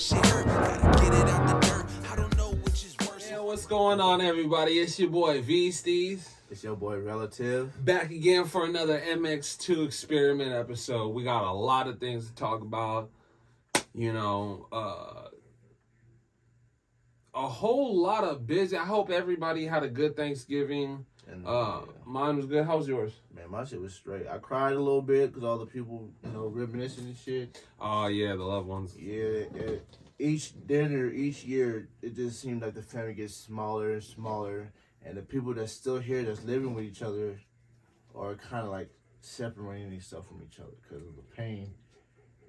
that shit hurt. Gotta get it out the dirt. I don't know which is worse. Yeah, what's going on, everybody? It's your boy V Steez. It's your boy Relative. Back again for another Mx2 experiment episode. We got a lot of things to talk about. You know, a whole lot of busy. I hope everybody had a good Thanksgiving. And Mine was good. How was yours? man, my shit was straight. I cried a little bit because all the people, reminiscing and shit. Oh yeah, the loved ones. Yeah, each dinner, each year, it just seemed like the family gets smaller and smaller, and the people that's still here, that's living with each other, are kind of like separating themselves from each other because of the pain.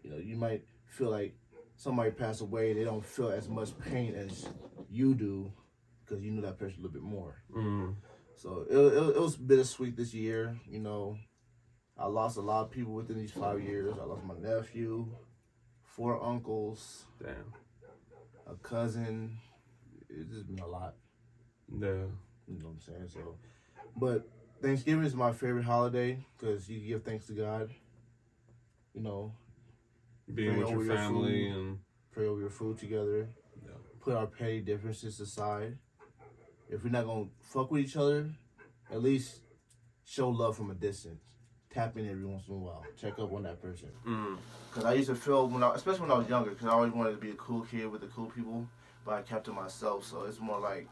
You might feel like somebody passed away, they don't feel as much pain as you do because you know that person a little bit more. Mm. So it was bittersweet this year. I lost a lot of people within these 5 years. I lost my nephew, 4 uncles, Damn. a cousin. It's just been a lot. Yeah. You know what I'm saying? So, but Thanksgiving is my favorite holiday because you give thanks to God. Being Pray with over your your family food. and Pray over your food together. Yeah. Put our petty differences aside. If we're not gonna fuck with each other, at least show love from a distance. Tap in every once in a while. Check up on that person. Cause I used to feel especially when I was younger, cause I always wanted to be a cool kid with the cool people, but I kept to myself. So it's more like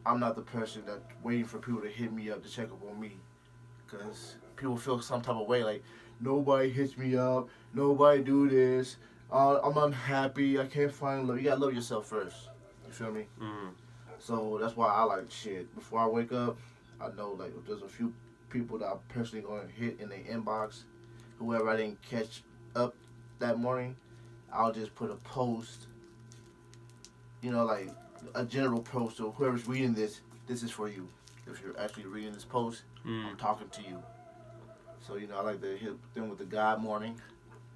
I'm not the person that's waiting for people to hit me up to check up on me, cause people feel some type of way like nobody hits me up, nobody do this. I'm unhappy. I can't find love. You gotta love yourself first. You feel me? Mm. So that's why I like shit. Before I wake up, I know like if there's a few people that I'm personally gonna hit in the inbox, whoever I didn't catch up that morning, I'll just put a post. Like a general post. So whoever's reading this is for you. If you're actually reading this post, I'm talking to you. So I like to hit them with the God morning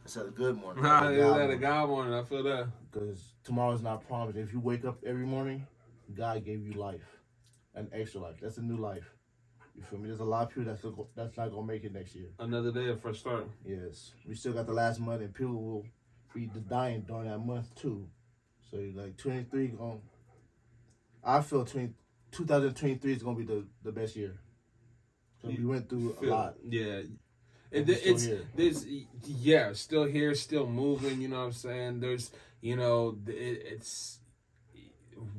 instead of good morning. Nah, a God morning. I feel that. Because tomorrow's not promised. If you wake up every morning, God gave you life, an extra life. That's a new life. You feel me? There's a lot of people that's not gonna make it next year. Another day, a fresh start. Yes, we still got the last month, and people will be dying during that month too. So like 23 I feel 2023 is gonna be the best year. So we went through a lot. Yeah. Still here, still moving. You know what I'm saying? There's, it's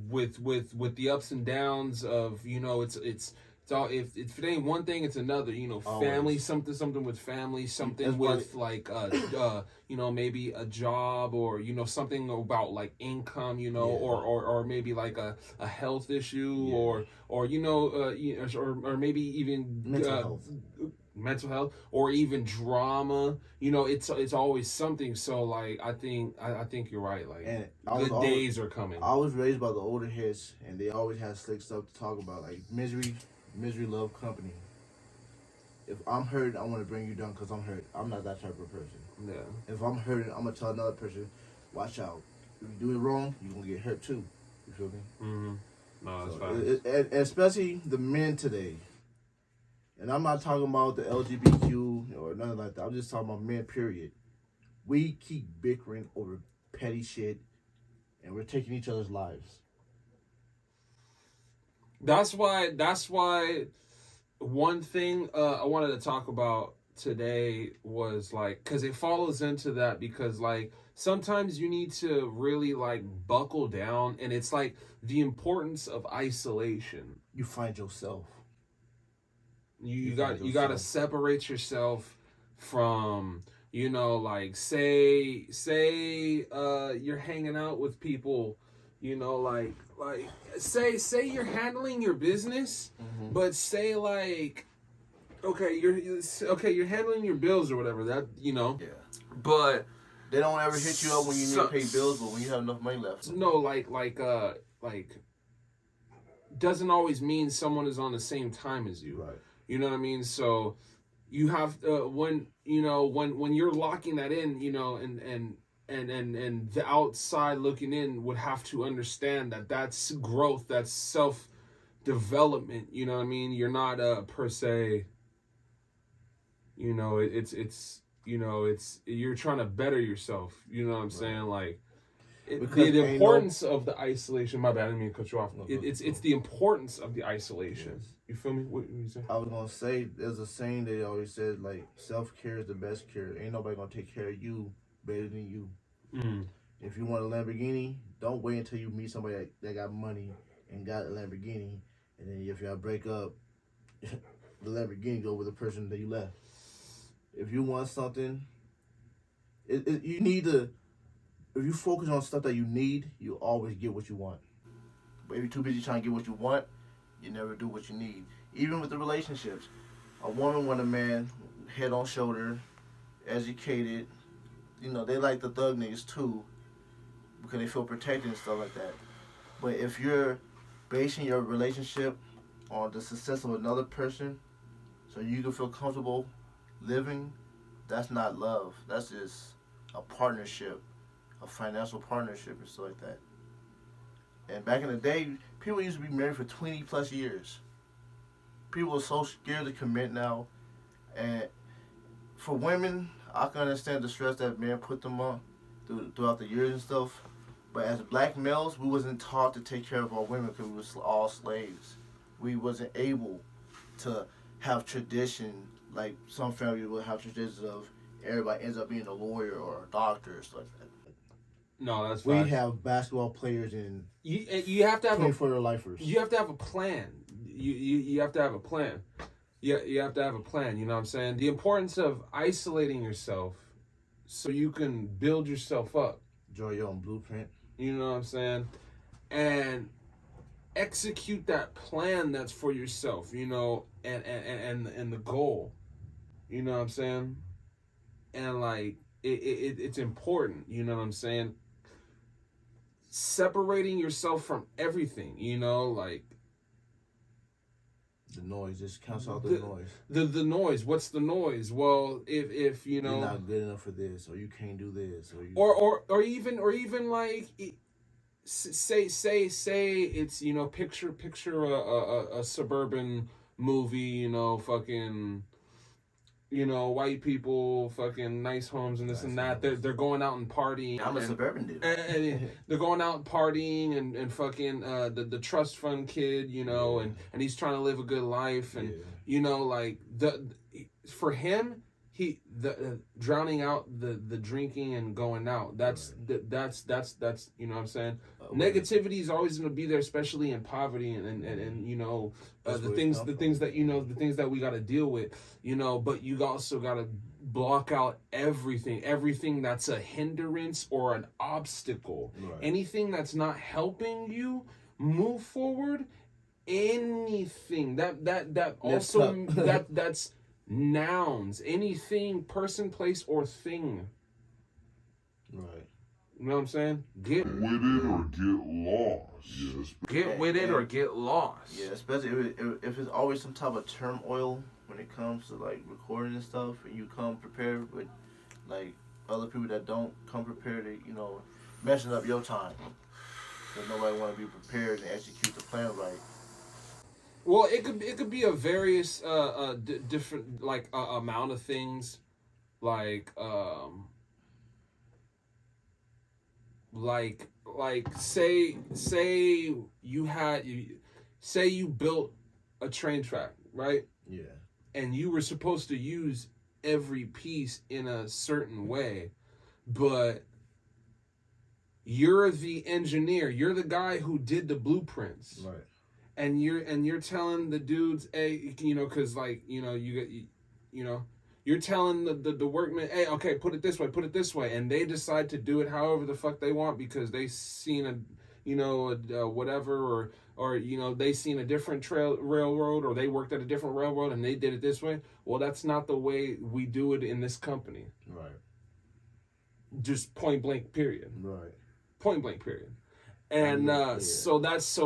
with the ups and downs of, it's all, if it ain't one thing, it's another. Family, something with family, something with like maybe a job or something about like income, or maybe like a health issue, or maybe even mental health, or even drama. It's always something. So like I think you're right. Like, and good days are coming. I was raised by the older heads, and they always had slick stuff to talk about, like misery love company. If I'm hurt, I want to bring you down because I'm hurt. I'm not that type of person. Yeah. If I'm hurting, I'm gonna tell another person, watch out. If you do it wrong, you're gonna get hurt too. You feel me? Mm-hmm. No, that's fine. Especially the men today. And I'm not talking about the LGBTQ or nothing like that. I'm just talking about men, period. We keep bickering over petty shit, and we're taking each other's lives. That's why one thing I wanted to talk about today was like, because it follows into that, because like sometimes you need to really like buckle down, and it's like the importance of isolation. You find yourself. You got to separate yourself from, like say you're hanging out with people, like say you're handling your business, but say like you're handling your bills or whatever, that Yeah. But they don't ever hit you up when you need to pay bills, but when you have enough money left. No, like doesn't always mean someone is on the same time as you. Right. You know what I mean? So you have when you're locking that in, and the outside looking in would have to understand that that's growth, that's self development. You know what I mean? You're not per se. It's you're trying to better yourself. You know what I'm saying? Like, The importance of the isolation. My bad, I didn't mean to cut you off. It's the importance of the isolation. Yes. You feel me? What you say? I was gonna say there's a saying they always said like self-care is the best cure. Ain't nobody gonna take care of you better than you. If you want a Lamborghini, don't wait until you meet somebody that got money and got a Lamborghini, and then if y'all break up, the Lamborghini go with the person that you left. If you want something, you need to. If you focus on stuff that you need, you always get what you want. But if you're too busy trying to get what you want, you never do what you need. Even with the relationships, a woman want a man head on shoulder, educated. You know, they like the thug niggas too, because they feel protected and stuff like that. But if you're basing your relationship on the success of another person, so you can feel comfortable living, that's not love. That's just a partnership, a financial partnership and stuff like that. And back in the day, people used to be married for 20 plus years. People are so scared to commit now. And for women, I can understand the stress that men put them on throughout the years and stuff. But as black males, we wasn't taught to take care of our women because we was all slaves. We wasn't able to have tradition like some families will have traditions of everybody ends up being a lawyer or a doctor or stuff like that. No, that's we have basketball players and you have to have 24 lifers. You have to have a plan. You have to have a plan. You have to have a plan. You know what I'm saying? The importance of isolating yourself so you can build yourself up. Draw your own blueprint. You know what I'm saying? And execute that plan that's for yourself. You know, and the goal. You know what I'm saying? And like it's important. You know what I'm saying? Separating yourself from everything, you know, like the noise. Just cancel out the noise. The noise. What's the noise? Well, if you know you're not good enough for this, or you can't do this, or even like say it's, you know, picture a suburban movie, you know, fucking, you know, white people, fucking nice homes and this and that. They're going out and partying. I'm a suburban dude. And they're going out and partying and fucking the trust fund kid, you know, and he's trying to live a good life and you know, like for him, drowning out the drinking and going out. That's you know what I'm saying? Negativity is always going to be there, especially in poverty and you know, the things that, you know, the things that we got to deal with, you know, but you also got to block out everything that's a hindrance or an obstacle. Anything that's not helping you move forward, anything that also that's nouns, anything, person, place, or thing. Right. You know what I'm saying? Get with it or get lost. Yes. Get with it or get lost. Yeah, especially if it's always some type of turmoil when it comes to like recording and stuff, and you come prepared with like other people that don't come prepared, to, you know, messing up your time. Because nobody want to be prepared and execute the plan right. Well, it could be a various different like amount of things, like say you built a train track, right? Yeah. And you were supposed to use every piece in a certain way, but you're the engineer, you're the guy who did the blueprints, right? And you're telling the dudes, hey, you know, because like, you know, you know, you're telling the workmen, hey, okay, put it this way, and they decide to do it however the fuck they want because they seen a, you know, whatever, or you know, they seen a different railroad, or they worked at a different railroad and they did it this way. Well, that's not the way we do it in this company. Right. Just point blank, period. Right. Point blank, period. And so that's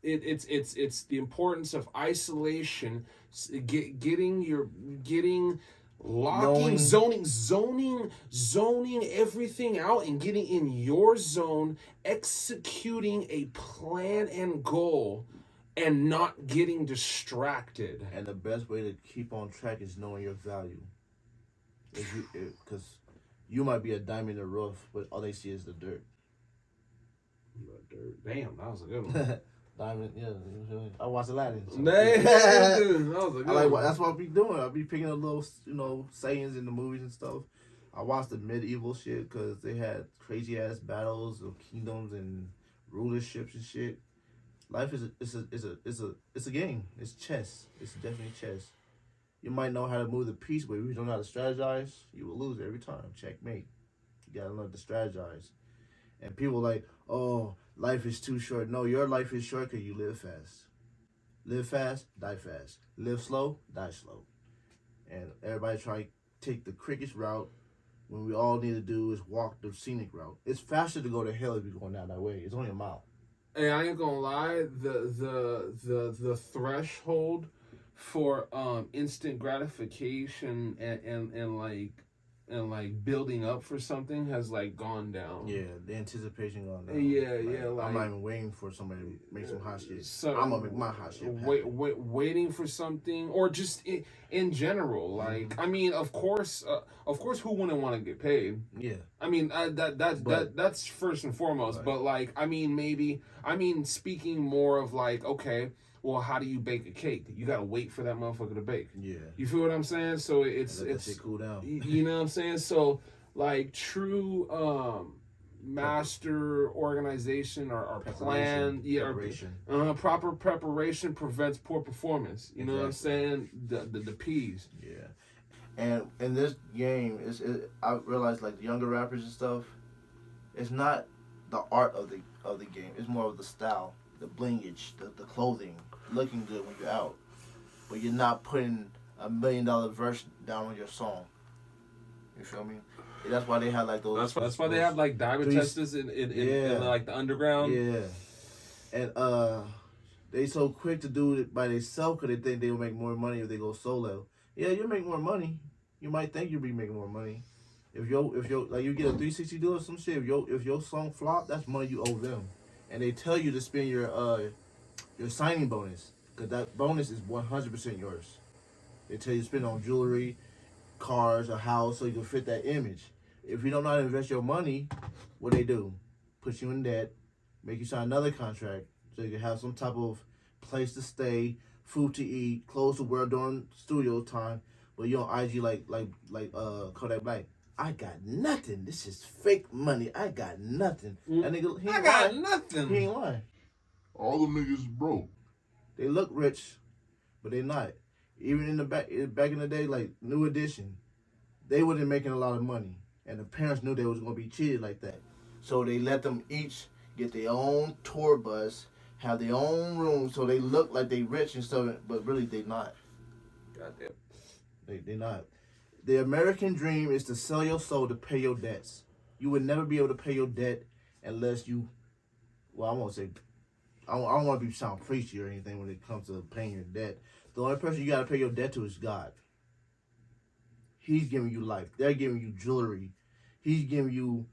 it's the importance of isolation, locking, zoning everything out and getting in your zone, executing a plan and goal, and not getting distracted. And the best way to keep on track is knowing your value. Because you might be a diamond in the rough, but all they see is the dirt. Damn, that was a good one. Diamond, yeah. I watch Aladdin. So. Damn, that was a good one. That's what I be doing. I be picking up little, sayings in the movies and stuff. I watched the medieval shit because they had crazy ass battles of kingdoms and rulerships and shit. Life is a game. It's chess. It's definitely chess. You might know how to move the piece, but if you don't know how to strategize, you will lose every time. Checkmate. You gotta learn to strategize. And people like, oh, life is too short. No, your life is short because you live fast. Live fast, die fast. Live slow, die slow. And everybody try to take the quickest route when we all need to do is walk the scenic route. It's faster to go to hell if you're going down that way. It's only a mile. Hey, I ain't gonna lie, the threshold for instant gratification and like building up for something has like gone down. Yeah, the anticipation gone down. Yeah. I'm not even waiting for somebody to make some hot shit. So I'm gonna make my hot shit. Waiting for something, or just in general. Like, I mean, of course, who wouldn't want to get paid? Yeah. I mean, that's first and foremost. Right. But like, I mean, speaking more of like, okay, well, how do you bake a cake? You gotta wait for that motherfucker to bake. Yeah. You feel what I'm saying? So it's that shit cool down. You know what I'm saying? So like true master organization or plan, proper preparation prevents poor performance. You know what I'm saying? The P's. Yeah. And in this game, I realized like the younger rappers and stuff, it's not the art of the game. It's more of the style, the blingage, the clothing, looking good when you're out. But you're not putting $1 million verse down on your song. You feel me? Yeah, that's why they have like those. That's why they have like diamond testers in like the underground. Yeah. And they so quick to do it by themselves because they think they'll make more money if they go solo. Yeah, you'll make more money. You might think you'll be making more money. If you like you get a 360 deal or some shit, if your song flop, that's money you owe them. And they tell you to spend your signing bonus, because that bonus is 100% yours. They tell you to spend on jewelry, cars, a house, so you can fit that image. If you don't know how to invest your money, what they do? Put you in debt, make you sign another contract, so you can have some type of place to stay, food to eat, clothes to wear during studio time. But you on IG like Kodak Black. I got nothing. This is fake money. I got nothing. That nigga, he ain't lying. Nothing. He ain't lying. All the niggas broke. They look rich, but they not. Even in the back in the day, like New Edition, they wasn't making a lot of money, and the parents knew they was gonna be cheated like that. So they let them each get their own tour bus, have their own room, so they look like they rich and stuff, but really they not. Goddamn. They not. The American dream is to sell your soul to pay your debts. You would never be able to pay your debt unless you, well, I won't say, I don't want to be sound preachy or anything when it comes to paying your debt. The only person you got to pay your debt to is God. He's giving you life. They're giving you jewelry. He's giving you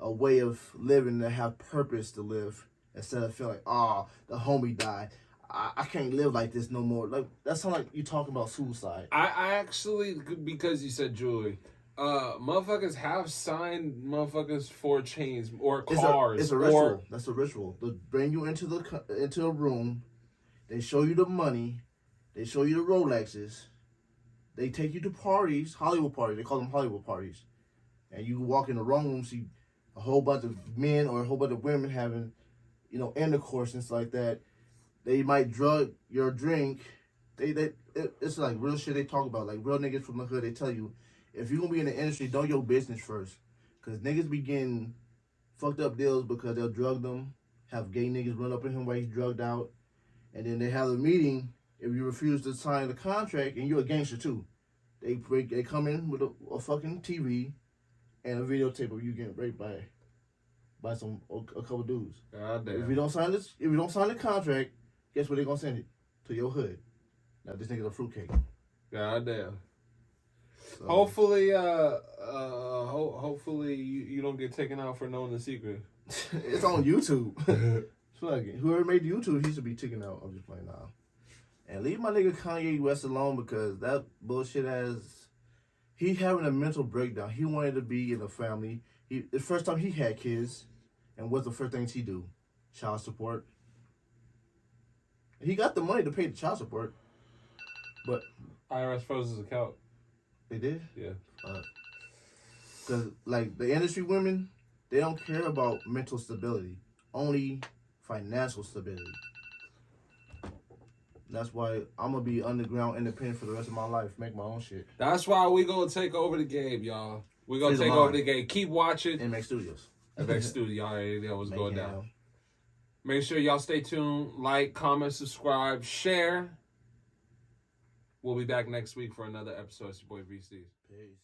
a way of living to have purpose to live instead of feeling like, the homie died. I can't live like this no more. Like that sounds like you talking about suicide. I actually, because you said jewelry, motherfuckers have signed motherfuckers for chains or cars. It's a ritual. That's a ritual. They bring you into a room. They show you the money. They show you the Rolexes. They take you to parties, Hollywood parties. They call them Hollywood parties. And you walk in the wrong room, see a whole bunch of men or a whole bunch of women having, intercourse and stuff like that. They might drug your drink. It's like real shit they talk about. Like real niggas from the hood, they tell you, if you're going to be in the industry, know your business first. Because niggas be getting fucked up deals because they'll drug them, have gay niggas run up in him while he's drugged out. And then they have a meeting if you refuse to sign the contract, and you're a gangster too. They come in with a fucking TV and a videotape of you getting raped by a couple dudes. God damn. If you don't sign the contract, guess where they gonna send it? To your hood. Now this nigga's a fruitcake. God damn. So, hopefully, hopefully you don't get taken out for knowing the secret. It's on YouTube. Whoever made YouTube, he should be taken out. I'm just playing now. And leave my nigga Kanye West alone because that bullshit he having a mental breakdown. He wanted to be in a family. The first time he had kids, and what's the first things he do? child support. He got the money to pay the child support, but IRS froze his account. they did. Yeah. Because like the industry women, they don't care about mental stability, only financial stability. That's why I'm gonna be underground independent for the rest of my life. Make my own shit. That's why we gonna take over the game, y'all. We gonna Free the take over mind. the game. Keep watching. Mx Studios. FX Studio, y'all already know what's going Mayhem. down. Make sure y'all stay tuned. Like, comment, subscribe, share. We'll be back next week for another episode. It's your boy VC. Peace.